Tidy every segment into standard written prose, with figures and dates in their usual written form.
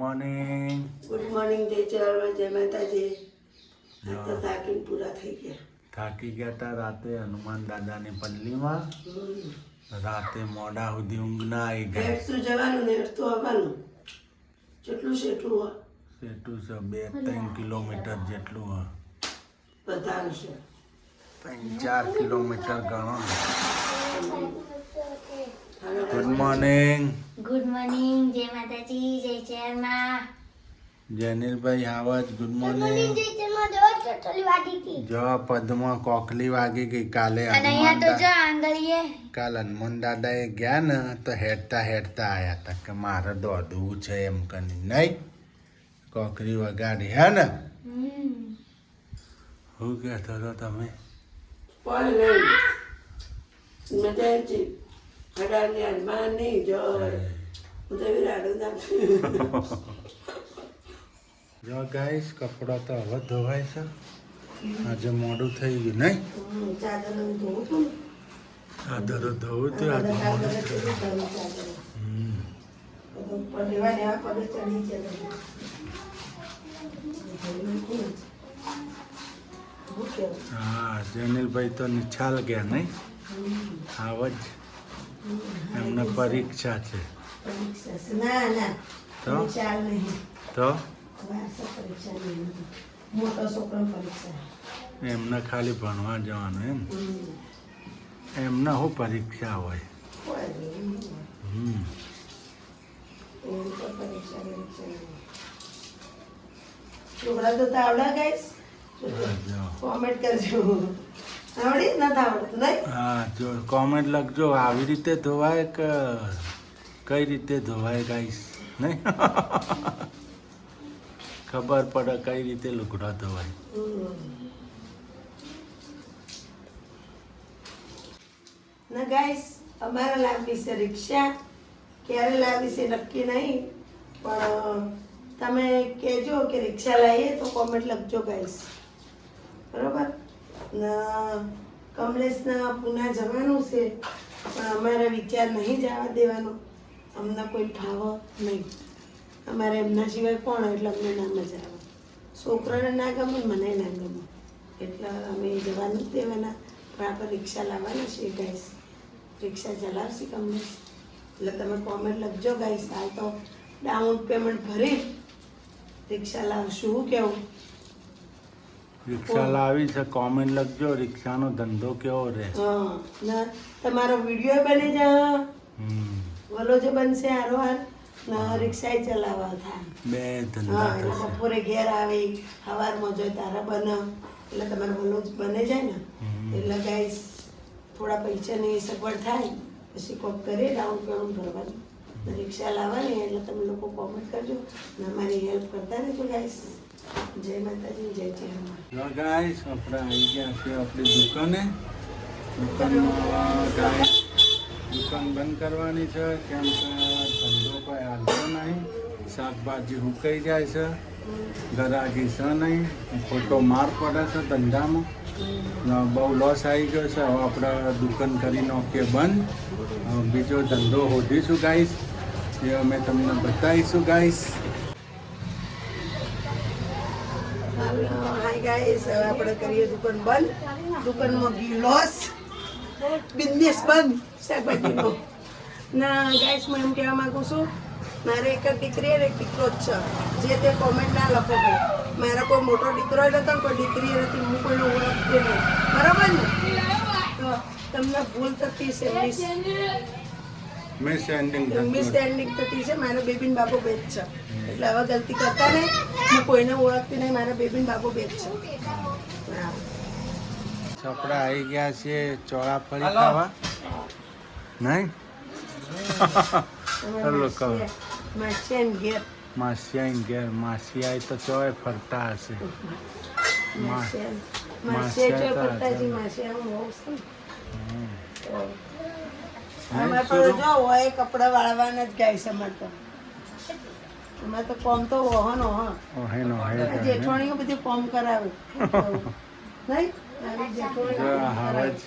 Morning. Good morning જય ચરણમાં જય માતાજી. તો થાકીને પૂરા થઈ ગયા. થાકી ગયા હતા રાતે હનુમાન દાદાની પલ્લીમાં. રાતે મોડા સુધી ઊંઘ ના આવી ગઈ. હેઠતું જવાનું ને હેઠતું આવવાનું. જેટલું શેઠું હોય એટલું છે 2-3 કિલોમીટર જેટલું હોય. વધારે છે 3-4 કિલોમીટર ગણો. Good morning. ગુડ મોર્નિંગ જય માતાજી જય ચેરમાં જેનિલભાઈ આવત ગુડ મોર્નિંગ. જય ચેરમાં જો ટોટલી વાગી હતી જો પદમાં કોકલી વાગી ગઈ કાલે. અને અહીંયા તો જો આંગળીએ કાલ હનુમાન દાદાએ ગયા ને તો હેડતા આવ્યા હતા કે મારે દોડવું છે એમ કરી નહીં કોકરી વગાડી હે ને. શું કહેતો હતો તમે? પણ નહીં મજા છે હડાની હનુમાન નહીં જો હું તો એવી રાડું નાખું. જો ગાઈસ કપડા તો હવે ધોવાય છે. આજે મોડું થઈ ગયું નહીં. ચાદરનું ધોવું હતું ને. ચાદરો ધોવું હતું આજે બધા મોડું ચાદર થયું. કેટલી ધોવી ચાદર. બધું ઉપર લેવા ને આ પગે ચડી છે બધું. ધોઈને કોણ છે? શું કહેવું? હા જેનિલભાઈ તો નિછાલ ગયા નહીં. આવ જ એમને પરીક્ષા છે પરીક્ષા છે. ના ના તો? પરીક્ષા નહીં. તો વારસો પરીક્ષા નહીં. મોટો છોકરો પરીક્ષા. એમને ખાલી ભણવા જવાનું એમ. એમને શું પરીક્ષા હોય? કોઈ નહીં. હમ એવી કોઈ પરીક્ષા નહીં. છોકરા તો આવડા ગાઈસ જો. કોમેન્ટ કરજો. આવડી નથી આવડતું નહીં. હા જો કોમેન્ટ લખજો આવી રીતે ધોવાય કે કઈ રીતે ધોવાય ગાઈસ નહીં. ખબર પડે કઈ રીતે લુગડા ધોવાય. ના ગાઈસ અમારે લાવવી છે રિક્ષા. ક્યારે લાવી છે નક્કી નહીં પણ તમે કહેજો કે રિક્ષા લાવીએ તો કોમેન્ટ લખજો ગાઈસ. બરોબર ને કમલેશના પુના જવાનું છે પણ અમારે વિચાર નહીં જવા દેવાનો. અમને કોઈ ફાવો નહીં. અમારે એમના સિવાય કોણ એટલે અમને ના મજા આવે. છોકરાને ના ગમે ને મને ના ગમે એટલે અમે જવાનું જ દેવાના. પણ આપણે રિક્ષા લાવવાના છીએ ગાઈસ. રિક્ષા ચલાવશે કમલેશ એટલે તમે કોમેન્ટ લખજો ગાઈસ. હાલ તો ડાઉન પેમેન્ટ ભરી રિક્ષા લાવશું. શું કેવું? રિક્ષા લાવી છે કોમેન્ટ લખજો. રિક્ષાનો ધંધો કેવો રહે? હા ના તમારો વિડીયો બની જા વલો જે બનશે હારો હાર ના રિક્ષા ચલાવવા થાય. બે ધંધા હા એટલે થશે. બપોરે ઘેર આવે સવારમાં જોઈએ તારા બને એટલે તમારે વલો જ બને જાય ને. એટલે ગાઈસ થોડા પૈસાની સગવડ થાય પછી કોક કરીએ ડાઉન પેમેન્ટ ભરવાનું રિક્ષા લાવવાની. એટલે તમે લોકો કોમેન્ટ કરજો ને અમારી હેલ્પ કરતા રહેજો ગાઈસ. જય માતાજી જય જય હનુમાન. જો ગાઈસ આપણે આવી ગયા છીએ આપણી દુકાને. દુકાનમાં ગાઈસ દુકાન બંધ કરવાની છે કેમ કે ધંધો કોઈ હાલતો નહીં. શાકભાજી હુકાઈ જાય છે. ગરાગી છે નહીં. ખોટો માર પડે છે ધંધામાં. બહુ લોસ આવી ગયો છે. હવે આપણે દુકાન કરી નાખીએ બંધ. બીજો ધંધો શોધીશું ગાઈસ. એ અમે તમને બતાવીશું ગાઈસ. હાય ગાઈસ હવે આપણે કરીએ દુકાન બંધ. દુકાનમાં બી લોસ. બિઝનેસ બંધ શાકભાજીનો. ના ગાઈસ હું એમ કહેવા માંગુ છું મારે એક જ દીકરી અને એક દીકરો જ છે. જે તે કોમેન્ટ ના લખો ભાઈ. મારા કોઈ મોટો દીકરો નતો કોઈ દીકરી નથી. હું કોઈને ઓળખતી નહીં. બરાબર ને? તો તમને ભૂલ થતી છે મિસઅન્ડરસ્ટેન્ડિંગ થતી છે. મારા બેબીન બાબુ બે જ છે એટલે હવે ગલતી કરતા નહીં. હું કોઈને ઓળખતી નહીં. મારા બેબીન બાબુ બે જ છે. હા આપણે આવી ગયા છીએ ચોળાફળી ખાવા નહીં. હેલો કહો. માસિયાન ઘેર માસિયાઈ ઘેર. માસિયાઈ તો ચોય ફરતા હશે. માસિયા જો કરતાજી માસિયાનું બહુ છે ને. અમારે તો જો હોય કપડાં વાળવાના જ ગાય છે. અમારે તો કોમ તો વહન ઓહેનો હે જેઠવાણીઓ બધી કોમ કરાવે નહીં. આવી જેઠવાણીઓ હવે જ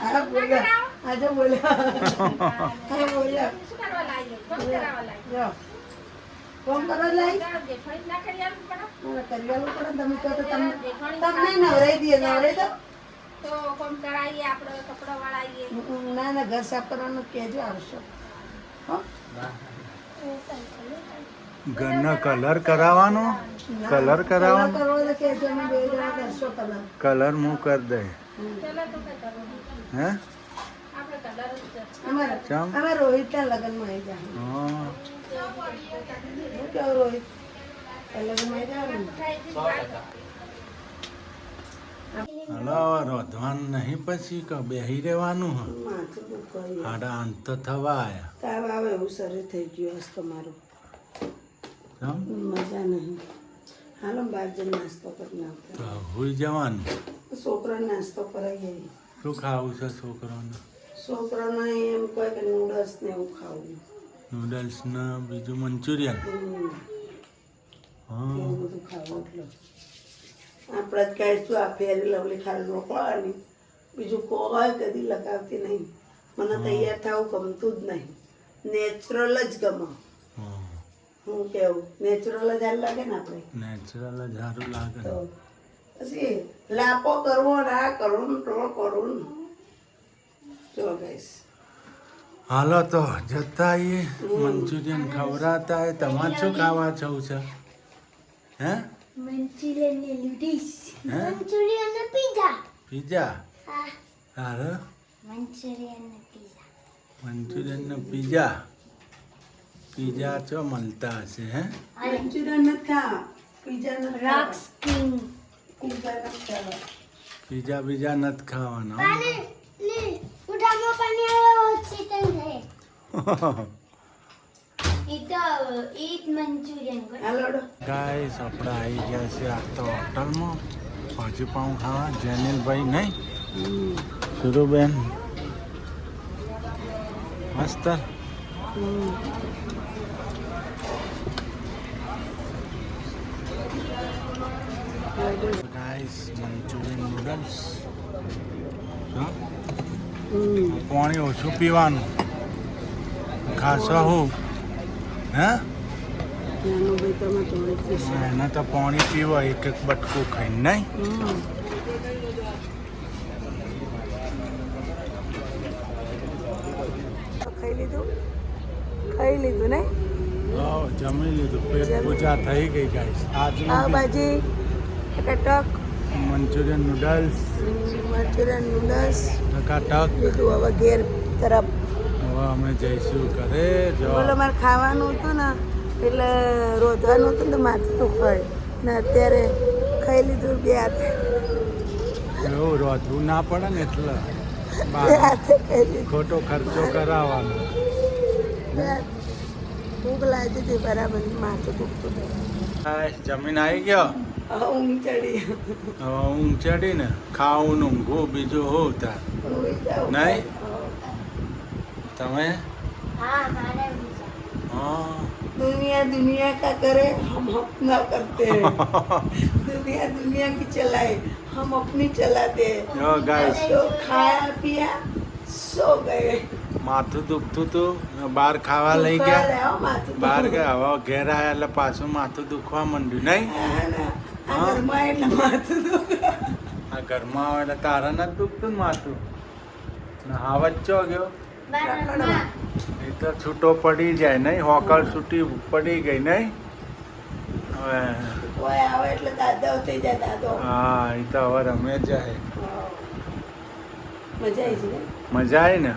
હા બોલ્યા આજે બોલ્યા હા બોલ્યા જો કોમ કરો લાઈ કરિયાલું પડે તમે કહો તો તમને નવરાઈ દઈએ નવરાઈ તો ના ઘર સાફ કરવાનું કહેજો આવશો હો ઘરનો કલર કરાવવાનો કલર કરાવવાનો કરવો તો કહેજો અમે બે જણા કરશો કલર કલર હું કરી દે હે ચમ? અમારે રોહિતના લગ્નમાં આવી જાય હા હું કેવું રોહિત લગ્નમાં આવી જાય હલો રોધવાનું નહીં પછી કે બેહી રહેવાનું હ માથું દુખાય આડા અંત તો થવા આયા તાવ આવે એવું શરીર થઈ ગયું હસ તમારું ચમ? મજા નહીં હાલો બહાર જઈને નાસ્તો કરીને આવતા તો હોઈ જવાનું છોકરાને નાસ્તો કરાવી આવી શું ખાવું છે છોકરાને છોકરાને એમ કહે કે નૂડલ્સ ને એવું ખાવું નૂડલ્સ ને બીજું મંચુરિયન હા એવું બધું ખાવું એટલે આપણે જ કહીશું આ ફેરી લવલી ખાલી રોકવાની બીજું કોઈ કદી લગાવતી નહીં મને તૈયાર થવું ગમતું જ નહીં નેચરલ જ ગમે હા હું કેવું નેચરલ જ હાલ લાગે ને આપણે નેચરલ જ સારું લાગે તો પછી લાપો કરવો ને આ કરવું ને તો કરવું ને જો ગઈશ હાલો તો જતા આવીએ મંચુરિયન ખવડાતા હોય તમારે શું ખાવા જવું છે હે મંચુરિયન ને નૂડલ્સ હે મંચુરિયન ને પીઝા પીઝા હા હારો મંચુરિયન ને પીઝા મંચુરિયન ને પીઝા પીઝા ચો મળતા હશે હે મંચુરિયન નથી ખાવા પીઝા નથી રોક્સ કિંગ પીઝા નથી ખાવા પીઝા બીજા નથી ખાવાના પાણી લે ઉઠામાં પાણી આવ્યો ચિકન છે ઈટ મંચુરિયન હાલો ગાઈસ આપણે આવી ગયા છે આ તો હોટલમાં ભાજી પાઉં ખાવા જેનિલભાઈ નહીં સુરુબેન મસ્ત ગાઈસ મંચુરિયન નૂડલ્સ પાણી ઓછું પીવાનું ખાસો હું હે નાનું ભાઈ તમે થોડી પીશો એને તો પાણી પીવો એક એક બટકું ખાઈને નહીં ખાઈ લીધું ને હા જમી લીધું પેટ પૂજા થઈ ગઈ ગાઈસ આજનું પાવભાજી ટક મંચુરિયન નૂડલ્સ મંચુરિયન નૂડલ્સ ટકાટક લીધું હવે ઘેર તરફ હવે અમે જઈશું ઘરે જો બોલો મારે ખાવાનું હતું ને એટલે રોધવાનું હતું ને તો માથું દુખાય ને અત્યારે ખાઈ લીધું બે હાથે એવું રોધવું ના પડે ને એટલે બે બહાર હાથે ખાઈ લીધું ખોટો ખર્ચો કરાવવાનો બે હાથે. ભૂખ લાગી હતી બરાબર માથું દુખતું હતું. ગાઈસ જમીન આવી ગયો હવે ઊંઘ ચડી હવે ઊંઘ ચડી ને ખાવું ને ઊંઘવું બીજું હોવ તાર ઊંઘી જાઉં. નહીં તમે હા મારે પીઝા હા दुनिया दुनिया का करे हम अपना करते हैं दुनिया दुनिया की चलाए हम अपनी चलाते हैं જો ગાઈસ तो खाया पिया सो गए માથું દુખતું હતું બહાર ખાવા લઈ ગયા ગયા માથું બહાર ગયા હવે ઘેર આવ્યા એટલે પાછું માથું દુખવા માંડ્યું નહીં આ ઘરમાં એટલે માથું દુખે. આ ઘરમાં આવે એટલે તારા નથી દુખતું ને માથું ને હાવજ ચો ગયો બારમાં એ તો છૂટો પડી જાય નહીં હોકળ છૂટી પડી ગઈ નહીં હવે કોઈ આવે એટલે દાદા થઈ જાય દાદો હા એ તો હવે રમે જાય મજા આવી છે ને મજા આવી ને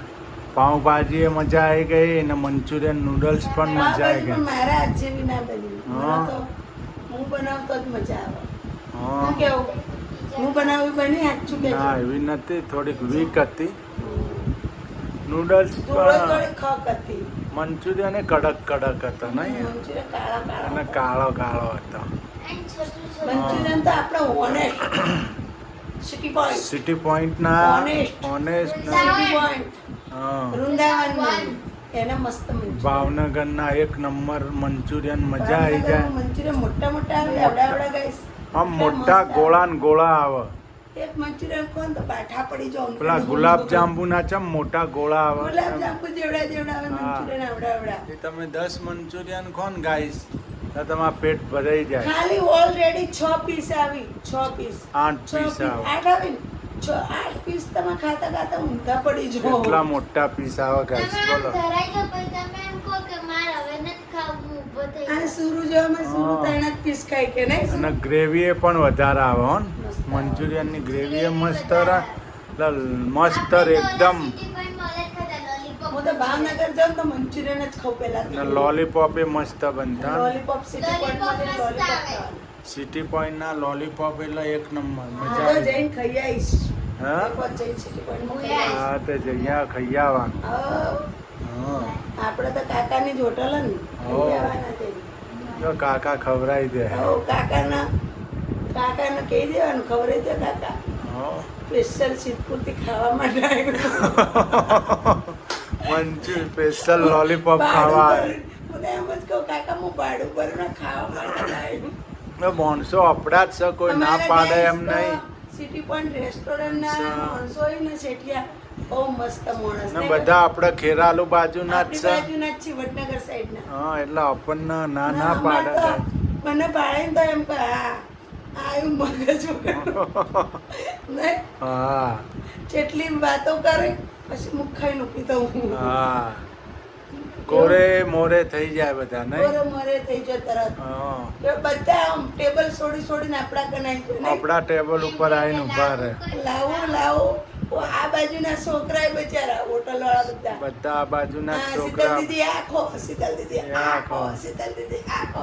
પાઉંભાજી એ મજા આવી ગઈ ને મંચુરિયન નૂડલ્સ પણ મજા આવી પણ ગઈ મારા હાથ જેવી ના બની હા. મને તો હું બનાવતો જ મજા આવે હા હું કેવું હું બનાવી બની સાચું કે ના એવી નથી થોડીક વીક હતી નૂડલ્સ થોડો પણ થોડી ખક હતી મંચુરિયન એ કડક કડક હતો નહીં મંચુરિયન કાળા અને કાળા કાળો કાળો હતો મંચુરિયન તો આપણે ઓનેસ્ટ સિટી પોઈન્ટ સિટી પોઈન્ટના Honest. ઓનેસ્ટ સિટી પોઈન્ટ હા વૃંદાવન એને મસ્ત મંચુરિયન ભાવનગરના એક નંબર મંચુરિયન મજા આવી જાય મંચુરિયન મોટા મોટા આવે આવડા આવડા ગાઈસ આમ મોટા ગોળા ને ગોળા આવે એક મંચુરિયન કોણ તો બાઠા પડી જો પેલા ગુલાબ જાંબુના ચમ મોટા ગોળા આવે ગુલાબ જાંબુ જેવડા આવે હા. મંચુરિયન આવડા એ તમે 10 મંચુરિયન ખો ને ગાઈસ તો તમારું પેટ ભરાઈ જાય. ખાલી ઓલરેડી 6 પીસ આવી 6 પીસ 8 પીસ આવે. 8 આવે ને 8 પીસ તમે ખાતા ખાતા ઊંધા પડી જો કેટલા મોટા પીસ આવે ગાઈસ તમે આમ બોલો. ધરાઈ જાઓ પછી તમે એમ કહો કે મારે હવે નથી ખાવું, હું ઊભો થઈ આ જાઉં. સુરુ જેવામાં સુરુ હા. 3 જ પીસ ખાય કે નહીં અને ગ્રેવી એ પણ વધારે આવે હો ને. મસ્ત. મંચુરિયન ની ગ્રેવી એ મસ્ત રહે. એટલે મસ્ત એકદમ. સિટી પોઈન્ટમાં ઓલા જ ખાતા લોલીપોપ. હું તો ભાવનગર જાઉં ને તો મંચુરિયન જ ખાઉં અને પહેલા લોલીપોપ એ મસ્ત બનતા. લોલીપોપ સિટી પોઈન્ટ માં લોલીપોપ મસ્ત આવે. સિટી પોઈન્ટ ના લોલીપોપ એટલે એક નંબર મજા તો આવી. જઈને ખાઈ આવીશ હા એક વાર જઈને સિટી પોઈન્ટમાં ખાઈ આવીશ. હા તે જગ્યા ખાઈ આવવાનું. હા. હા આપણે તો કાકાની જ હોટલ હે ને હો. ખાઈ આવવાના તે. જો કાકા ખવડાવી દે. હો, કાકાને કહી દેવાનું ખવડાવી દે કાકા હો. સ્પેશિયલ સિદ્ધપુરથી ખાવા માટે આવ્યો. સ્પેશિયલ લોલીપોપ ખાવા આવે. હું તો એમ જ કહું કાકા હું ભાડું ભરીને ખાવા માટે આવ્યો. માણસો અપડા જ છે કોઈ ના પાડે એમ નહીં. સિટી પોઈન્ટ રેસ્ટોરન્ટના અચ્છા. માણસો હોય ને શેઠિયા બહુ મસ્ત માણસ ને બધા આપણે ખેરાલુ બાજુના જ આપણી છે. બાજુના જ છે વડનગર સાઈડના. હા એટલે આપણને ના ના અમારે પાડે તો કાંઈ. મને પાડે તો એમ કે હા આયું મગજ વગર. નહીં હા જેટલી વાતો કરે પછી મુખ ખાઈ મૂકી દઉં હું. હા કોરે મોરે થઈ જાય બધા નહીં. મોરે મોરે થઈ જાય તરત. હા તો બધા આમ ટેબલ છોડીને આપણા કનાઈ ગયું નહીં. આપણા ટેબલ ઉપર આવીને ઉભા રહે. લાવો લાવો ઓ આ બાજુના છોકરા બચારા હોટલ વાળા બધા બધા આ બાજુના જ હા, શીતલ છોકરા. દીદી આ ખો શીતલ દીદી એ આ આ ખો ખો. શીતલ દીદી આ ખો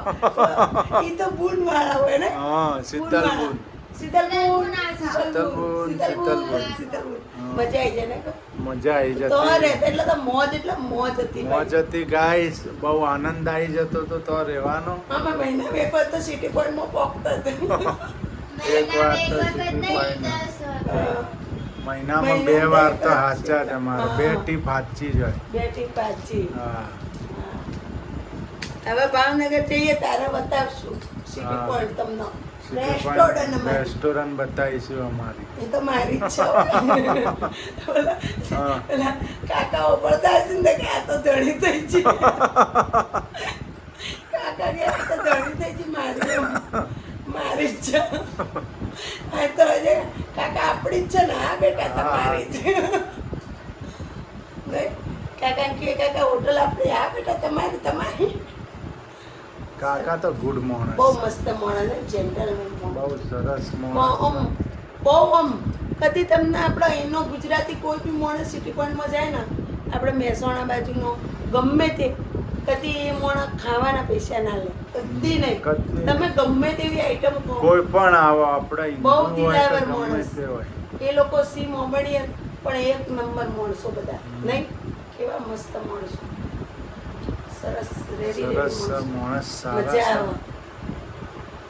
ઈ તો બૂન વાળા હોય ને હા શીતલ બુન. શીતલ બૂન શીતલબૂન, શીતલબૂન. શીતલબૂન હા. મજા આવી જાય ને મજા આવી તો જતી. રે એટલે તો મોજ એટલે મોજ હતી મોજ હતી ગાઈસ. બહુ આનંદ આવી જતો હતો તો રહેવાનો. આમાં મહિના બે પર તો સિટી પોઈન્ટમાં પોકતા હતા. એક વાર તો વખત સિટી નહીં, પોઈન્ટ. 10 વખત. મહિનામાં 2 વાર તો હાચા જ અમારે. 2 ટીપ હાચી જ હોય. બેઠી પાછી હા હવે ભાવનગર જઈએ તારે બતાવશું સિટી હા. પોઈન્ટ તમને સિટી રેસ્ટોરન્ટ પોઈન્ટ અમારી. રેસ્ટોરન્ટ બતાવીશું અમારી. એ તો મારી જ છે ઓલા- હા. ઓલા કાકાઓ પડતા હશે ને કે આ તો ધણી થઈ છે કાકા કે આ તો ધણી થઈ છે મારી જ છે આ તો હજે કાકા આપણી જ છે ને હા બેટા તમારી જ નહીં? કાકા કે કાકા હોટલ આપણી હા બેટા તમારી કાકા તો ગુડ મોર્નિંગ. બહુ મસ્ત માણસ જેન્ટલમેન બહુ સરસ આમ મોર્નિંગ. બહુ આમ કદી તમને આપણો એનો ગુજરાતી કોઈ બી માણસ સિટી પોઈન્ટમાં જાય ને આપણે મહેસાણા બાજુનો ગમે તે કદી એ માણસ ખાવાના પૈસા ના લે કદી નહીં કદી. તમે ગમે તેવી આઈટમ ખાઓ કોઈ પણ આવો આપણે બહુ હિન્દુ હોય તો દિલાવર ગમે માણસ. તે હોય. એ લોકો સી મોમેડિયન પણ એક નંબર માણસો બધા નહીં કેવા મસ્ત માણસો સરસ રેડી સરસ રેડી માણસ મજા સારા આવે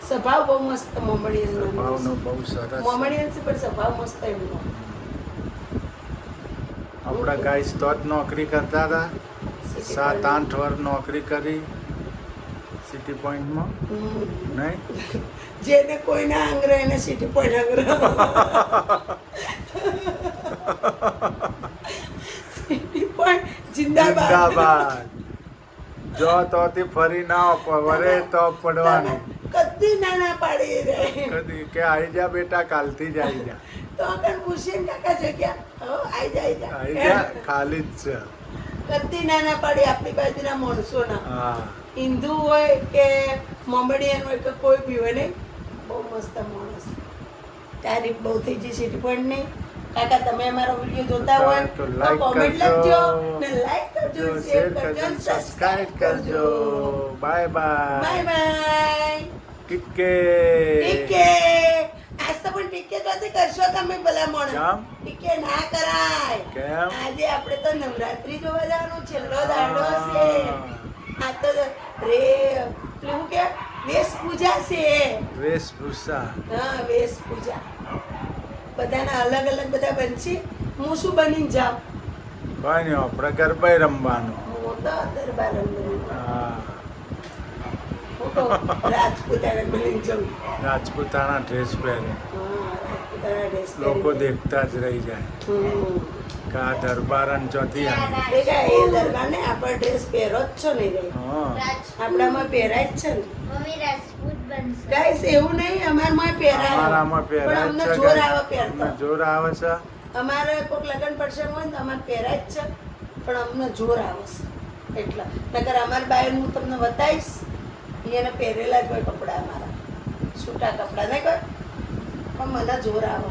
સ્વભાવ બહુ મસ્ત મોમેડિયન ભાવનો બહુ સરસ. મોમેડિયન છે પણ સ્વભાવ મસ્ત એમનો આપણા ગાઈસ તો જ નોકરી કરતા હતા. 7-8 વર્ષ નોકરી કરી સિટી પોઈન્ટમાં હમ. નહીં. જેને કોઈના આંગરે એને સિટી પોઈન્ટ આંગરે સિટી પોઈન્ટ જિંદાબાદ જિંદાબાદ. જો તોથી ફરી ના વરે તો પડવાનું. કદી ના ના પાડી રે કદી કે આવી જા બેટા કાલથી જ આવી જા. તો આગળ પૂછીને કાકા જગ્યા હો આઈ જા આવી જા ખાલી જ છે. કદી ના ના પાડી આપણી બાજુના માણસોના હા હિન્દુ હોય કે મોમેડિયન હોય કે કોઈ બી હોય નહીં બહુ મસ્ત માણસ તારીફ બહુ થઈ ગઈ સિટી પોઈન્ટ ની કાકા તમે અમારો વિડીયો જોતા હોય તો તો like કોમેન્ટ કરજો. લખજો ને લાઈક કરજો શેર કરજો સબસ્ક્રાઇબ કરજો. Bye bye bye. બાય ટીકે. ટીકે આજ તો પણ ટીકે તો કરશો તમે ભલા મોણ કેમ? ટીકે ના કરાય કેમ? આજે આપણે તો નવરાત્રી જોવા જવાનું છેલ્લો દાડો છે આ તો રે પેલું કે વેશ પૂજા છે વેશભૂષા. હા વેશ પૂજા બધાના અલગ અલગ બધા બનશે હું શું બનીને જાઉં કોઈ નહીં આપણે ગરબા રમવાનું. હું તો દરબાર બની હા હું તો રાજપૂતાને બનીને જાઉં રાજપૂતાના ડ્રેસ પહેરી. હા રાજપૂતાના તને ડ્રેસ લોકો દેખતા જ રહી જાય કે આ દરબારન ચોથી આવી. એ દરબારને આપણે ડ્રેસ પહેરો જ છો નહીં રે હા આપણામાં પહેરાય જ છે ને મમ્મી રાજપૂત બનશે. ગાઈસ એવું નહીં અમારામાં પહેરાય અમારામાં પણ પહેરાય અમને જ છે જોર guys. આવે પહેરતા અમને જોર આવે છે. અમારે કોઈક લગ્ન પ્રસંગ હોય ને તો અમારે પહેરાય જ છે પણ અમને જોર આવે છે એટલા નકર અમારી બાઈને હું તમને બતાવીશ એને પહેરેલા જ હોય કપડાં અમારા છૂટા કપડાં નહીં કોઈ પણ મને જોર આવે